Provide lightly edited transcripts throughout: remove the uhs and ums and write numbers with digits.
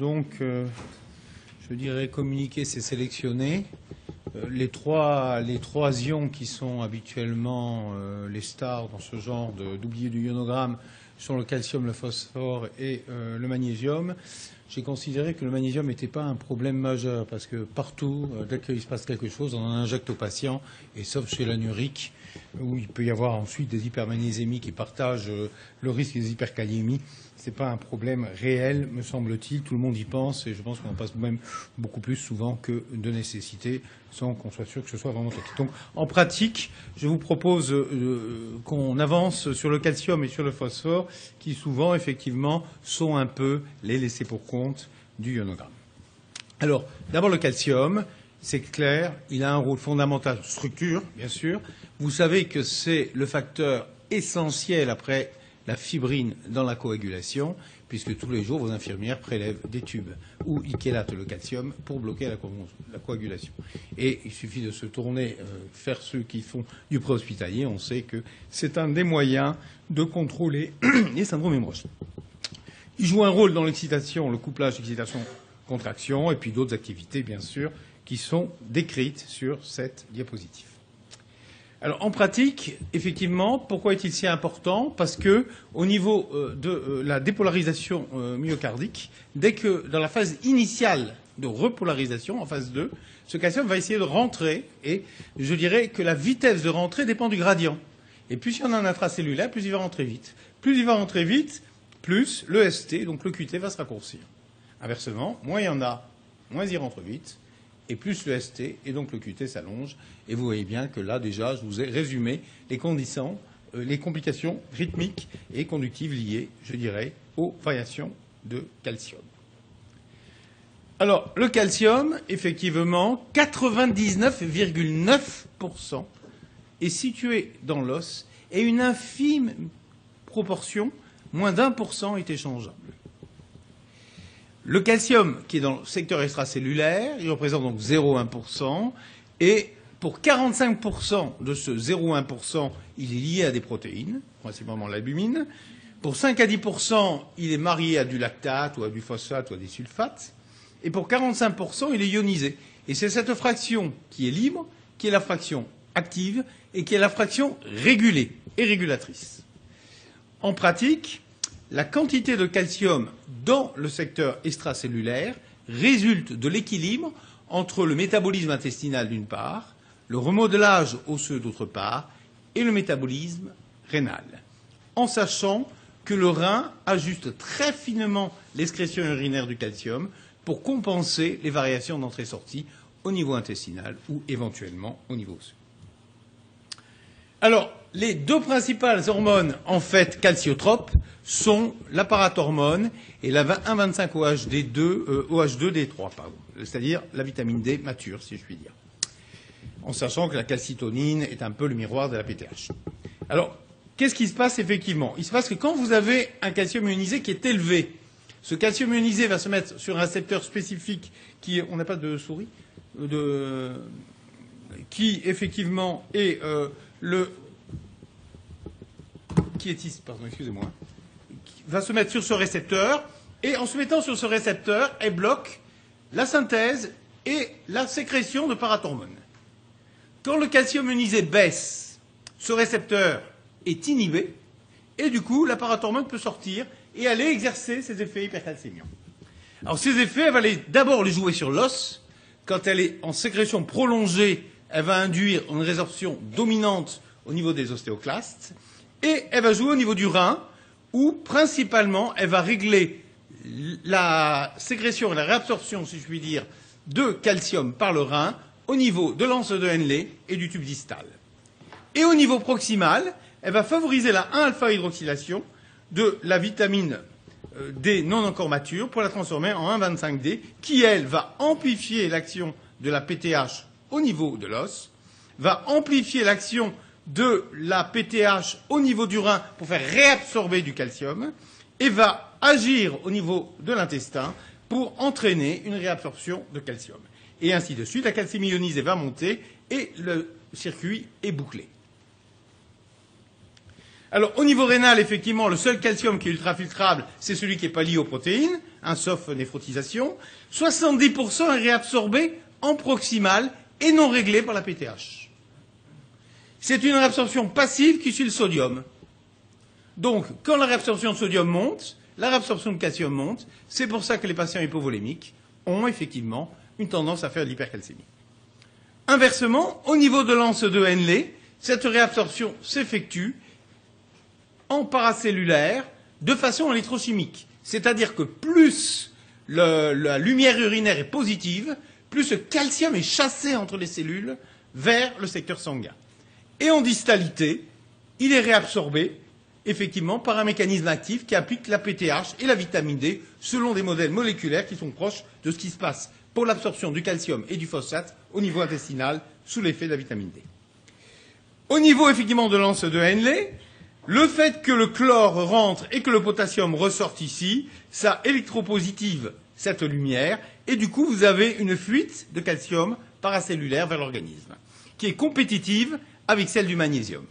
Donc, je dirais communiquer, c'est sélectionner. Les trois ions qui sont habituellement les stars dans ce genre d'oubliés du ionogramme sont le calcium, le phosphore et le magnésium. J'ai considéré que le magnésium n'était pas un problème majeur parce que partout, dès qu'il se passe quelque chose, on en injecte au patient, et sauf chez l'anurique, où il peut y avoir ensuite des hypermagnésémies qui partagent le risque des hyperkaliémies. Ce n'est pas un problème réel, me semble-t-il. Tout le monde y pense, et je pense qu'on en passe même beaucoup plus souvent que de nécessité, sans qu'on soit sûr que ce soit vraiment toxique. Donc, en pratique, je vous propose qu'on avance sur le calcium et sur le phosphore, qui souvent, effectivement, sont un peu les laissés pour compte du ionogramme. Alors, d'abord le calcium, c'est clair, il a un rôle fondamental, structure, bien sûr. Vous savez que c'est le facteur essentiel après la fibrine dans la coagulation, puisque tous les jours, vos infirmières prélèvent des tubes où ils chélatent le calcium pour bloquer la coagulation. Et il suffit de se tourner, faire ceux qui font du préhospitalier, on sait que c'est un des moyens de contrôler les syndromes hémorragiques. Il joue un rôle dans l'excitation, le couplage excitation-contraction, et puis d'autres activités, bien sûr, qui sont décrites sur cette diapositive. Alors, en pratique, effectivement, pourquoi est-il si important? Parce que, au niveau de la dépolarisation myocardique, dès que, dans la phase initiale de repolarisation, en phase 2, ce calcium va essayer de rentrer, et je dirais que la vitesse de rentrée dépend du gradient. Et plus il y en a un intracellulaire, plus il va rentrer vite. Plus il va rentrer vite, plus le ST, donc le QT, va se raccourcir. Inversement, moins il y en a, moins il rentre vite, et plus le ST, et donc le QT s'allonge. Et vous voyez bien que là, déjà, je vous ai résumé les complications rythmiques et conductives liées, je dirais, aux variations de calcium. Alors, le calcium, effectivement, 99,9% est situé dans l'os, et une infime proportion, moins d'1%, est échangeable. Le calcium, qui est dans le secteur extracellulaire, il représente donc 0,1%, et pour 45% de ce 0,1%, il est lié à des protéines, principalement l'albumine. Pour 5 à 10%, il est marié à du lactate ou à du phosphate ou à des sulfates. Et pour 45%, il est ionisé. Et c'est cette fraction qui est libre, qui est la fraction active, et qui est la fraction régulée et régulatrice. En pratique, la quantité de calcium dans le secteur extracellulaire résulte de l'équilibre entre le métabolisme intestinal d'une part, le remodelage osseux d'autre part, et le métabolisme rénal, en sachant que le rein ajuste très finement l'excrétion urinaire du calcium pour compenser les variations d'entrée-sortie au niveau intestinal ou éventuellement au niveau osseux. Alors, les deux principales hormones, en fait, calciotropes, sont la parathormone et la 1,25-OH2D3, c'est-à-dire la vitamine D mature, si je puis dire, en sachant que la calcitonine est un peu le miroir de la PTH. Alors, qu'est-ce qui se passe effectivement? Il se passe que quand vous avez un calcium ionisé qui est élevé, ce calcium ionisé va se mettre sur un récepteur spécifique qui, on n'a pas de souris, qui effectivement est va se mettre sur ce récepteur, et en se mettant sur ce récepteur, elle bloque la synthèse et la sécrétion de parathormones. Quand le calcium ionisé baisse, ce récepteur est inhibé, et du coup, la parathormone peut sortir et aller exercer ses effets hypercalcémiants. Alors, ces effets, elle va d'abord les jouer sur l'os. Quand elle est en sécrétion prolongée, elle va induire une résorption dominante au niveau des ostéoclastes, et elle va jouer au niveau du rein, où principalement elle va régler la sécrétion et la réabsorption, si je puis dire, de calcium par le rein au niveau de l'anse de Henle et du tube distal. Et au niveau proximal, elle va favoriser la 1-alpha-hydroxylation de la vitamine D non encore mature pour la transformer en 1,25D, qui, elle, va amplifier l'action de la PTH au niveau de l'os, va amplifier l'action de la PTH au niveau du rein pour faire réabsorber du calcium, et va agir au niveau de l'intestin pour entraîner une réabsorption de calcium. Et ainsi de suite, la calcémie ionisée va monter et le circuit est bouclé. Alors, au niveau rénal, effectivement, le seul calcium qui est ultrafiltrable, c'est celui qui n'est pas lié aux protéines, sauf néphrotisation. 70% est réabsorbé en proximal et non réglé par la PTH. C'est une réabsorption passive qui suit le sodium. Donc, quand la réabsorption de sodium monte, la réabsorption de calcium monte. C'est pour ça que les patients hypovolémiques ont effectivement une tendance à faire de l'hypercalcémie. Inversement, au niveau de l'anse de Henle, cette réabsorption s'effectue en paracellulaire de façon électrochimique. C'est-à-dire que plus la lumière urinaire est positive, plus ce calcium est chassé entre les cellules vers le secteur sanguin. Et en distalité, il est réabsorbé effectivement par un mécanisme actif qui applique la PTH et la vitamine D selon des modèles moléculaires qui sont proches de ce qui se passe pour l'absorption du calcium et du phosphate au niveau intestinal sous l'effet de la vitamine D. Au niveau effectivement de l'anse de Henle, le fait que le chlore rentre et que le potassium ressorte ici, ça électropositive cette lumière et du coup vous avez une fuite de calcium paracellulaire vers l'organisme qui est compétitive avec celle du magnésium.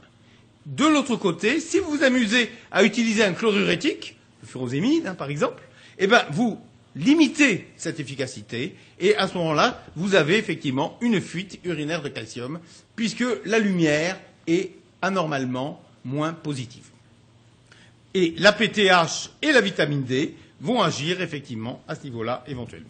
De l'autre côté, si vous vous amusez à utiliser un chlorure éthique, le furosémide par exemple, eh ben vous limitez cette efficacité et à ce moment-là, vous avez effectivement une fuite urinaire de calcium puisque la lumière est anormalement moins positive. Et la PTH et la vitamine D vont agir effectivement à ce niveau-là éventuellement.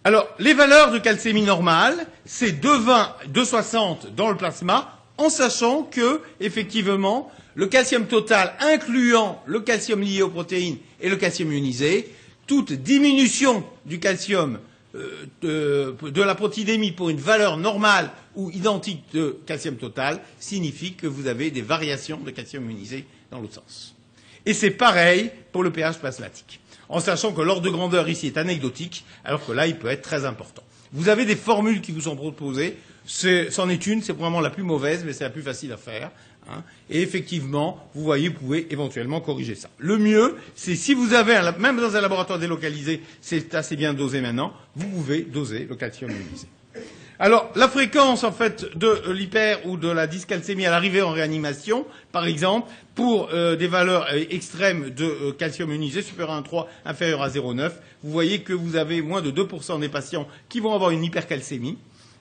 Alors, les valeurs de calcémie normale, c'est 2,20, 2,60 dans le plasma, en sachant que, effectivement, le calcium total, incluant le calcium lié aux protéines et le calcium ionisé, toute diminution du calcium de la protéidémie pour une valeur normale ou identique de calcium total signifie que vous avez des variations de calcium ionisé dans l'autre sens. Et c'est pareil pour le pH plasmatique, en sachant que l'ordre de grandeur ici est anecdotique, alors que là, il peut être très important. Vous avez des formules qui vous sont proposées. C'en est une, c'est probablement la plus mauvaise, mais c'est la plus facile à faire. Et effectivement, vous voyez, vous pouvez éventuellement corriger ça. Le mieux, c'est si vous avez, même dans un laboratoire délocalisé, c'est assez bien dosé maintenant, vous pouvez doser le calcium ionisé. Alors, la fréquence, en fait, de l'hyper ou de la dyscalcémie à l'arrivée en réanimation, par exemple, pour des valeurs extrêmes de calcium ionisé supérieur à 1,3, inférieur à 0,9, vous voyez que vous avez moins de 2% des patients qui vont avoir une hypercalcémie.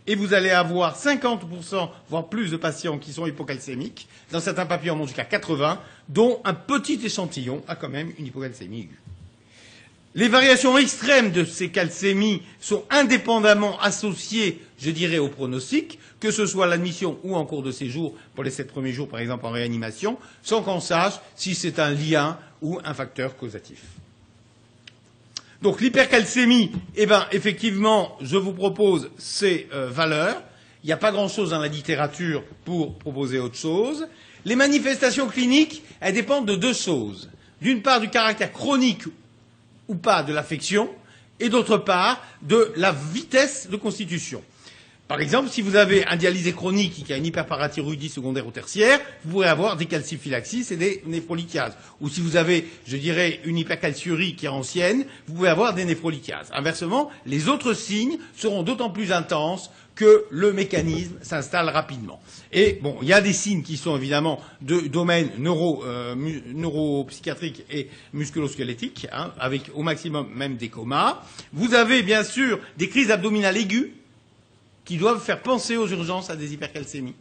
Et vous allez avoir 50%, voire plus de patients qui sont hypocalcémiques. Dans certains papiers, on monte jusqu'à 80, dont un petit échantillon a quand même une hypocalcémie aiguë. Les variations extrêmes de ces calcémies sont indépendamment associées, je dirais, au pronostic, que ce soit à l'admission ou en cours de séjour, pour les 7 premiers jours, par exemple, en réanimation, sans qu'on sache si c'est un lien ou un facteur causatif. Donc l'hypercalcémie, effectivement, je vous propose ces valeurs. Il n'y a pas grand-chose dans la littérature pour proposer autre chose. Les manifestations cliniques, elles dépendent de deux choses. D'une part, du caractère chronique ou pas de l'affection, et d'autre part, de la vitesse de constitution. Par exemple, si vous avez un dialysé chronique qui a une hyperparathyroïdie secondaire ou tertiaire, vous pourrez avoir des calciphylaxies et des néphrolithiases. Ou si vous avez, je dirais, une hypercalciurie qui est ancienne, vous pouvez avoir des néphrolithiases. Inversement, les autres signes seront d'autant plus intenses que le mécanisme s'installe rapidement. Et bon, il y a des signes qui sont évidemment de domaine neuropsychiatrique et musculo-squelettique, avec au maximum même des comas. Vous avez bien sûr des crises abdominales aiguës, qui doivent faire penser aux urgences à des hypercalcémies.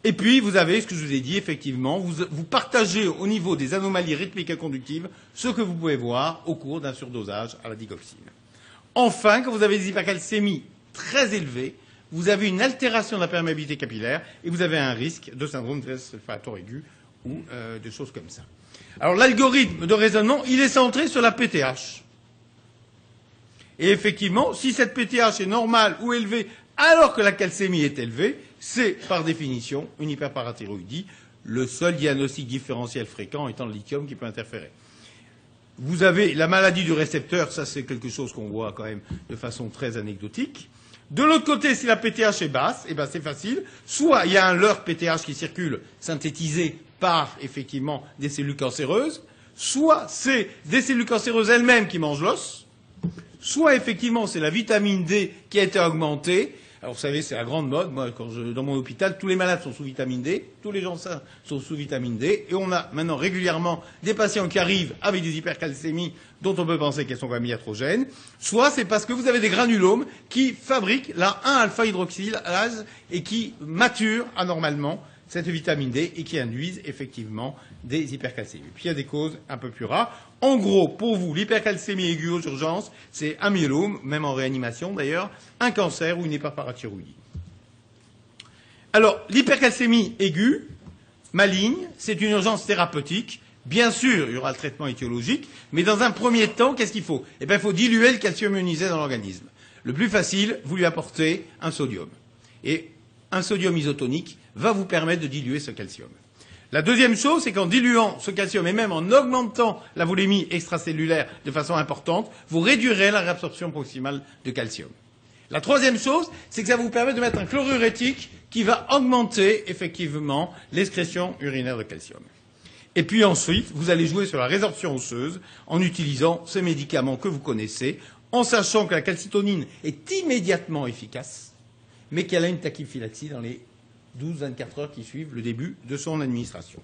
Et puis, vous avez, ce que je vous ai dit, effectivement, vous partagez au niveau des anomalies rythmiques et conductives ce que vous pouvez voir au cours d'un surdosage à la digoxine. Enfin, quand vous avez des hypercalcémies très élevées, vous avez une altération de la perméabilité capillaire et vous avez un risque de syndrome de sulfatoire aigu ou de choses comme ça. Alors, l'algorithme de raisonnement, il est centré sur la PTH. Et effectivement, si cette PTH est normale ou élevée alors que la calcémie est élevée, c'est par définition une hyperparathyroïdie, le seul diagnostic différentiel fréquent étant le lithium qui peut interférer. Vous avez la maladie du récepteur, ça c'est quelque chose qu'on voit quand même de façon très anecdotique. De l'autre côté, si la PTH est basse, c'est facile. Soit il y a un leurre PTH qui circule synthétisé par effectivement des cellules cancéreuses, soit c'est des cellules cancéreuses elles-mêmes qui mangent l'os, soit effectivement c'est la vitamine D qui a été augmentée Alors vous savez, c'est la grande mode. Moi, dans mon hôpital, tous les malades sont sous vitamine D, tous les gens sains sont sous vitamine D, et on a maintenant régulièrement des patients qui arrivent avec des hypercalcémies dont on peut penser qu'elles sont quand même iatrogènes. Soit c'est parce que vous avez des granulomes qui fabriquent la 1-alpha-hydroxylase et qui maturent anormalement cette vitamine D et qui induisent effectivement des hypercalcémies. Puis il y a des causes un peu plus rares. En gros, pour vous, l'hypercalcémie aiguë aux urgences, c'est un myélome, même en réanimation d'ailleurs, un cancer ou une hyperparathyroïdie. Alors, l'hypercalcémie aiguë, maligne, c'est une urgence thérapeutique. Bien sûr, il y aura le traitement étiologique, mais dans un premier temps, qu'est-ce qu'il faut? Eh bien, il faut diluer le calcium ionisé dans l'organisme. Le plus facile, vous lui apportez un sodium. Et un sodium isotonique va vous permettre de diluer ce calcium. La deuxième chose, c'est qu'en diluant ce calcium et même en augmentant la volémie extracellulaire de façon importante, vous réduirez la réabsorption proximale de calcium. La troisième chose, c'est que ça vous permet de mettre un chlorure éthique qui va augmenter effectivement l'excrétion urinaire de calcium. Et puis ensuite, vous allez jouer sur la résorption osseuse en utilisant ces médicaments que vous connaissez, en sachant que la calcitonine est immédiatement efficace, mais qu'elle a une tachyphylaxie dans les 12-24 heures qui suivent le début de son administration.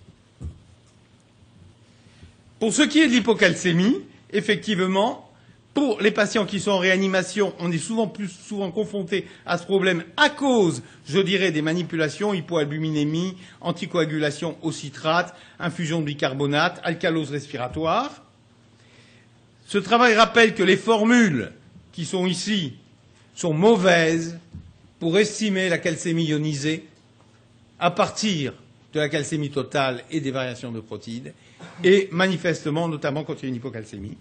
Pour ce qui est de l'hypocalcémie, effectivement, pour les patients qui sont en réanimation, on est plus souvent confronté à ce problème à cause, je dirais, des manipulations, hypoalbuminémie, anticoagulation au citrate, infusion de bicarbonate, alcalose respiratoire. Ce travail rappelle que les formules qui sont ici sont mauvaises pour estimer la calcémie ionisée à partir de la calcémie totale et des variations de protides, et manifestement, notamment quand il y a une hypocalcémie.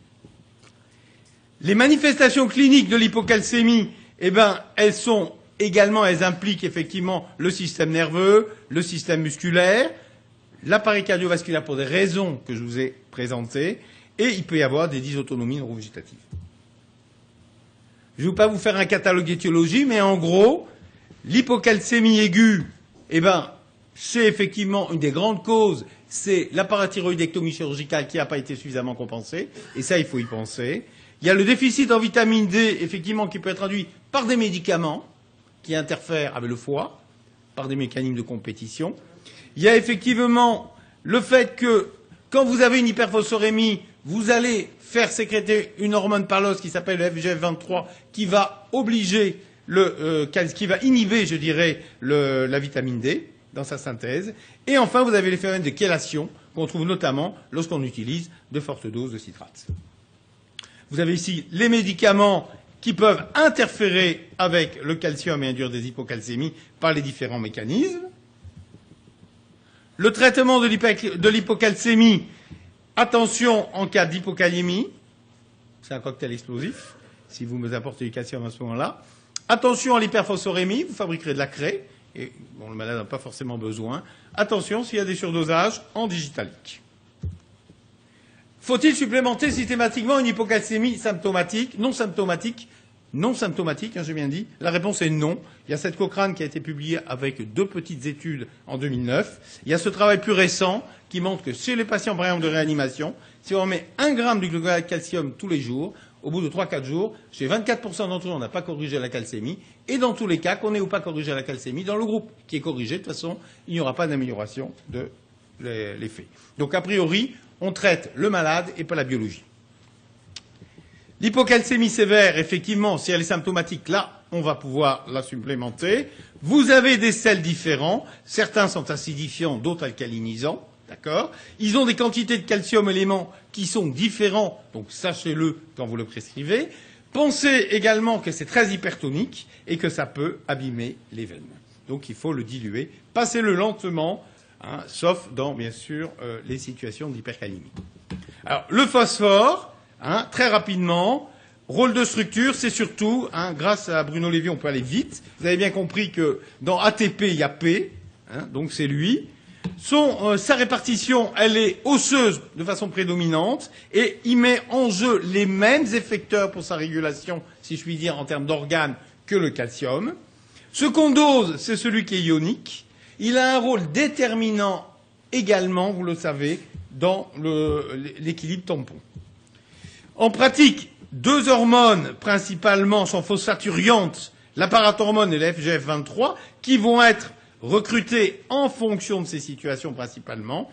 Les manifestations cliniques de l'hypocalcémie, eh ben, elles impliquent effectivement le système nerveux, le système musculaire, l'appareil cardiovasculaire pour des raisons que je vous ai présentées, et il peut y avoir des dysautonomies neurovégétatives. Je ne vais pas vous faire un catalogue d'étiologie, mais en gros, l'hypocalcémie aiguë, eh ben, c'est effectivement une des grandes causes, c'est la parathyroïdectomie chirurgicale qui n'a pas été suffisamment compensée, et ça, il faut y penser. Il y a le déficit en vitamine D, effectivement, qui peut être induit par des médicaments qui interfèrent avec le foie, par des mécanismes de compétition. Il y a effectivement le fait que, quand vous avez une hyperphosphorémie, vous allez faire sécréter une hormone par l'os qui s'appelle le FGF23, qui va obliger qui va inhiber, je dirais, la vitamine D dans sa synthèse. Et enfin, vous avez les phénomènes de chélation qu'on trouve notamment lorsqu'on utilise de fortes doses de citrate. Vous avez ici les médicaments qui peuvent interférer avec le calcium et induire des hypocalcémies par les différents mécanismes. Le traitement de l'hypocalcémie, attention en cas d'hypocalémie, c'est un cocktail explosif, si vous me apportez du calcium à ce moment-là. Attention à l'hyperphosphorémie, vous fabriquerez de la craie, et bon, le malade n'a pas forcément besoin. Attention s'il y a des surdosages en digitalique. Faut-il supplémenter systématiquement une hypocalcémie symptomatique, non symptomatique, j'ai bien dit. La réponse est non. Il y a cette Cochrane qui a été publiée avec 2 petites études en 2009. Il y a ce travail plus récent qui montre que chez les patients, par exemple, de réanimation, si on met 1 gramme de gluconate de calcium tous les jours, au bout de 3-4 jours, chez 24% d'entre eux, on n'a pas corrigé la calcémie. Et dans tous les cas, qu'on ait ou pas corrigé la calcémie, dans le groupe qui est corrigé, de toute façon, il n'y aura pas d'amélioration de l'effet. Donc, a priori, on traite le malade et pas la biologie. L'hypocalcémie sévère, effectivement, si elle est symptomatique, là, on va pouvoir la supplémenter. Vous avez des sels différents. Certains sont acidifiants, d'autres alcalinisants. D'accord ? Ils ont des quantités de calcium éléments qui sont différents, donc sachez-le quand vous le prescrivez. Pensez également que c'est très hypertonique et que ça peut abîmer les veines. Donc il faut le diluer. Passez-le lentement, sauf dans, bien sûr, les situations d'hypercalémie. Alors, le phosphore, très rapidement, rôle de structure, c'est surtout, grâce à Bruno Lévy, on peut aller vite. Vous avez bien compris que dans ATP, il y a P, donc c'est lui. Sa répartition, elle est osseuse de façon prédominante et il met en jeu les mêmes effecteurs pour sa régulation, si je puis dire, en termes d'organes que le calcium. Ce qu'on dose, c'est celui qui est ionique. Il a un rôle déterminant également, vous le savez, dans l'équilibre tampon. En pratique, 2 hormones principalement sont phosphaturantes, la parathormone et la FGF23, qui vont être recrutés en fonction de ces situations principalement.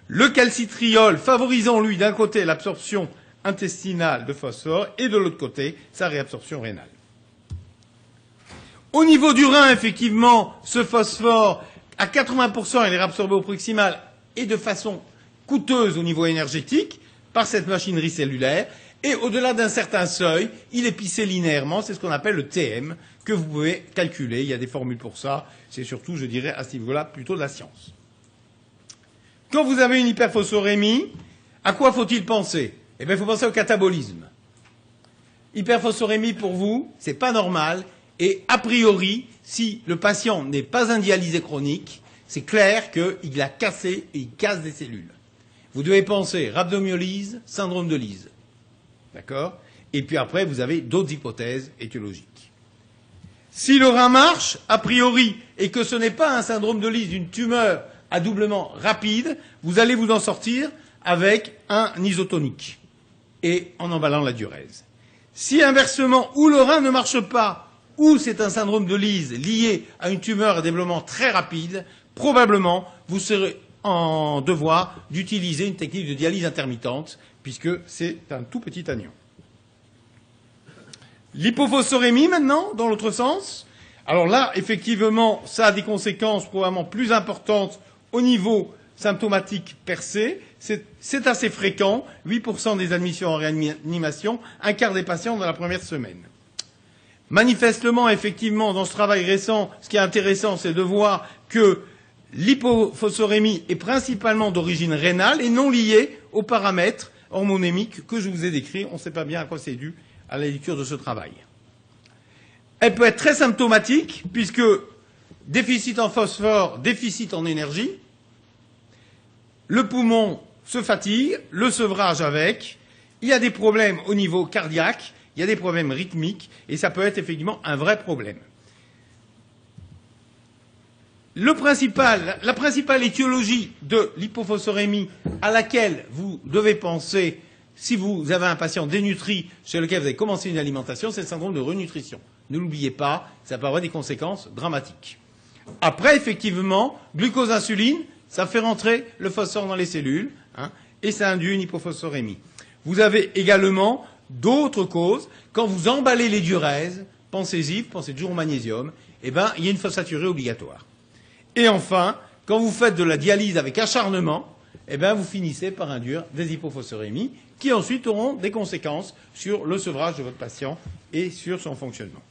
Le calcitriol favorisant, lui, d'un côté l'absorption intestinale de phosphore et de l'autre côté sa réabsorption rénale. Au niveau du rein, effectivement, ce phosphore, à 80%, il est réabsorbé au proximal et de façon coûteuse au niveau énergétique par cette machinerie cellulaire. Et au-delà d'un certain seuil, il est pissé linéairement, c'est ce qu'on appelle le TM, que vous pouvez calculer. Il y a des formules pour ça. C'est surtout, je dirais, à ce niveau-là, plutôt de la science. Quand vous avez une hyperphosphorémie, à quoi faut-il penser? Eh bien, il faut penser au catabolisme. Hyperphosphorémie, pour vous, c'est pas normal. Et a priori, si le patient n'est pas un dialysé chronique, c'est clair qu'il a cassé et il casse des cellules. Vous devez penser rhabdomyolyse, syndrome de Lise. D'accord? Et puis après, vous avez d'autres hypothèses étiologiques. Si le rein marche, a priori, et que ce n'est pas un syndrome de Lise, une tumeur à doublement rapide, vous allez vous en sortir avec un isotonique et en emballant la diurèse. Si inversement, ou le rein ne marche pas, ou c'est un syndrome de Lise lié à une tumeur à développement très rapide, probablement vous serez en devoir d'utiliser une technique de dialyse intermittente, puisque c'est un tout petit anion. L'hypophosphorémie, maintenant, dans l'autre sens. Alors là, effectivement, ça a des conséquences probablement plus importantes au niveau symptomatique percé. C'est assez fréquent, 8% des admissions en réanimation, un quart des patients dans la première semaine. Manifestement, effectivement, dans ce travail récent, ce qui est intéressant, c'est de voir que l'hypophosphorémie est principalement d'origine rénale et non liée aux paramètres hormonémiques que je vous ai décrits. On ne sait pas bien à quoi c'est dû à la lecture de ce travail. Elle peut être très symptomatique, puisque déficit en phosphore, déficit en énergie, le poumon se fatigue, le sevrage avec, il y a des problèmes au niveau cardiaque, il y a des problèmes rythmiques, et ça peut être effectivement un vrai problème. La principale étiologie de l'hypophosphorémie à laquelle vous devez penser si vous avez un patient dénutri chez lequel vous avez commencé une alimentation, c'est le syndrome de renutrition. Ne l'oubliez pas, ça peut avoir des conséquences dramatiques. Après, effectivement, glucose-insuline, ça fait rentrer le phosphore dans les cellules, et ça induit une hypophosphorémie. Vous avez également d'autres causes. Quand vous emballez les diurèses, pensez-y, pensez toujours au magnésium, il y a une phosphaturée obligatoire. Et enfin, quand vous faites de la dialyse avec acharnement, vous finissez par induire des hypophosphorémies qui ensuite auront des conséquences sur le sevrage de votre patient et sur son fonctionnement.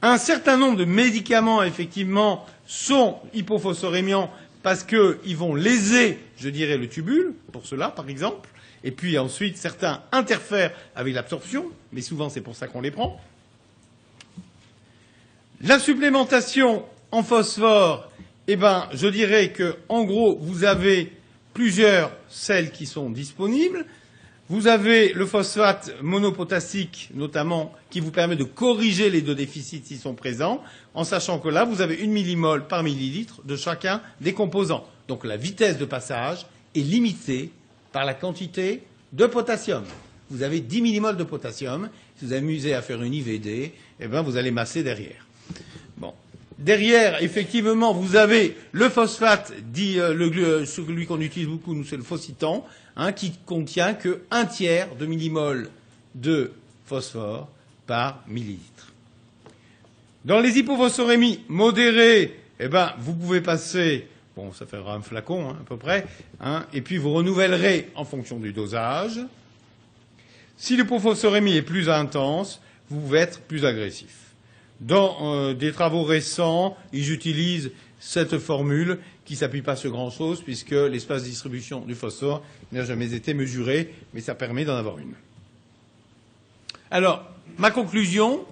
Un certain nombre de médicaments, effectivement, sont hypophosphorémiants parce qu'ils vont léser, je dirais, le tubule, pour cela, par exemple. Et puis ensuite, certains interfèrent avec l'absorption, mais souvent c'est pour ça qu'on les prend. La supplémentation en phosphore, je dirais que, en gros, vous avez plusieurs sels qui sont disponibles. Vous avez le phosphate monopotassique, notamment, qui vous permet de corriger les deux déficits s'ils sont présents, en sachant que là, vous avez 1 millimole par millilitre de chacun des composants. Donc la vitesse de passage est limitée par la quantité de potassium. Vous avez 10 millimoles de potassium. Si vous vous amusez à faire une IVD, vous allez masser derrière. Bon. Derrière, effectivement, vous avez le phosphate, celui qu'on utilise beaucoup, nous, c'est le phoscitan, qui contient que 1/3 de millimole de phosphore par millilitre. Dans les hypophosphorémies modérées, vous pouvez passer, ça fera un flacon, à peu près, et puis vous renouvellerez en fonction du dosage. Si l'hypophosphorémie est plus intense, vous pouvez être plus agressif. Dans des travaux récents, ils utilisent cette formule qui ne s'appuie pas sur grand-chose puisque l'espace de distribution du phosphore n'a jamais été mesuré, mais ça permet d'en avoir une. Alors, ma conclusion,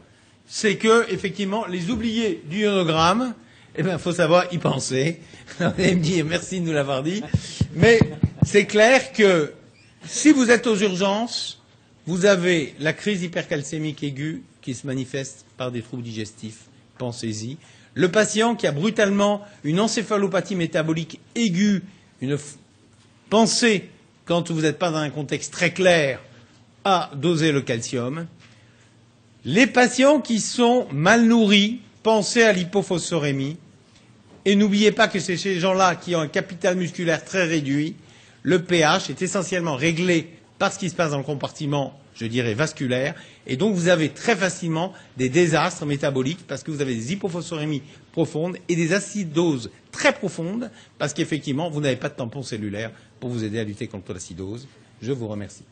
c'est que, effectivement, les oubliés du ionogramme, faut savoir y penser. Vous allez me dire merci de nous l'avoir dit, mais c'est clair que si vous êtes aux urgences, vous avez la crise hypercalcémique aiguë qui se manifeste par des troubles digestifs, pensez-y. Le patient qui a brutalement une encéphalopathie métabolique aiguë, pensez, quand vous n'êtes pas dans un contexte très clair, à doser le calcium. Les patients qui sont mal nourris, pensez à l'hypophosphorémie. Et n'oubliez pas que c'est ces gens-là qui ont un capital musculaire très réduit. Le pH est essentiellement réglé par ce qui se passe dans le compartiment, je dirais, vasculaire. Et donc, vous avez très facilement des désastres métaboliques parce que vous avez des hypophosphorémies profondes et des acidoses très profondes parce qu'effectivement, vous n'avez pas de tampon cellulaire pour vous aider à lutter contre l'acidose. Je vous remercie.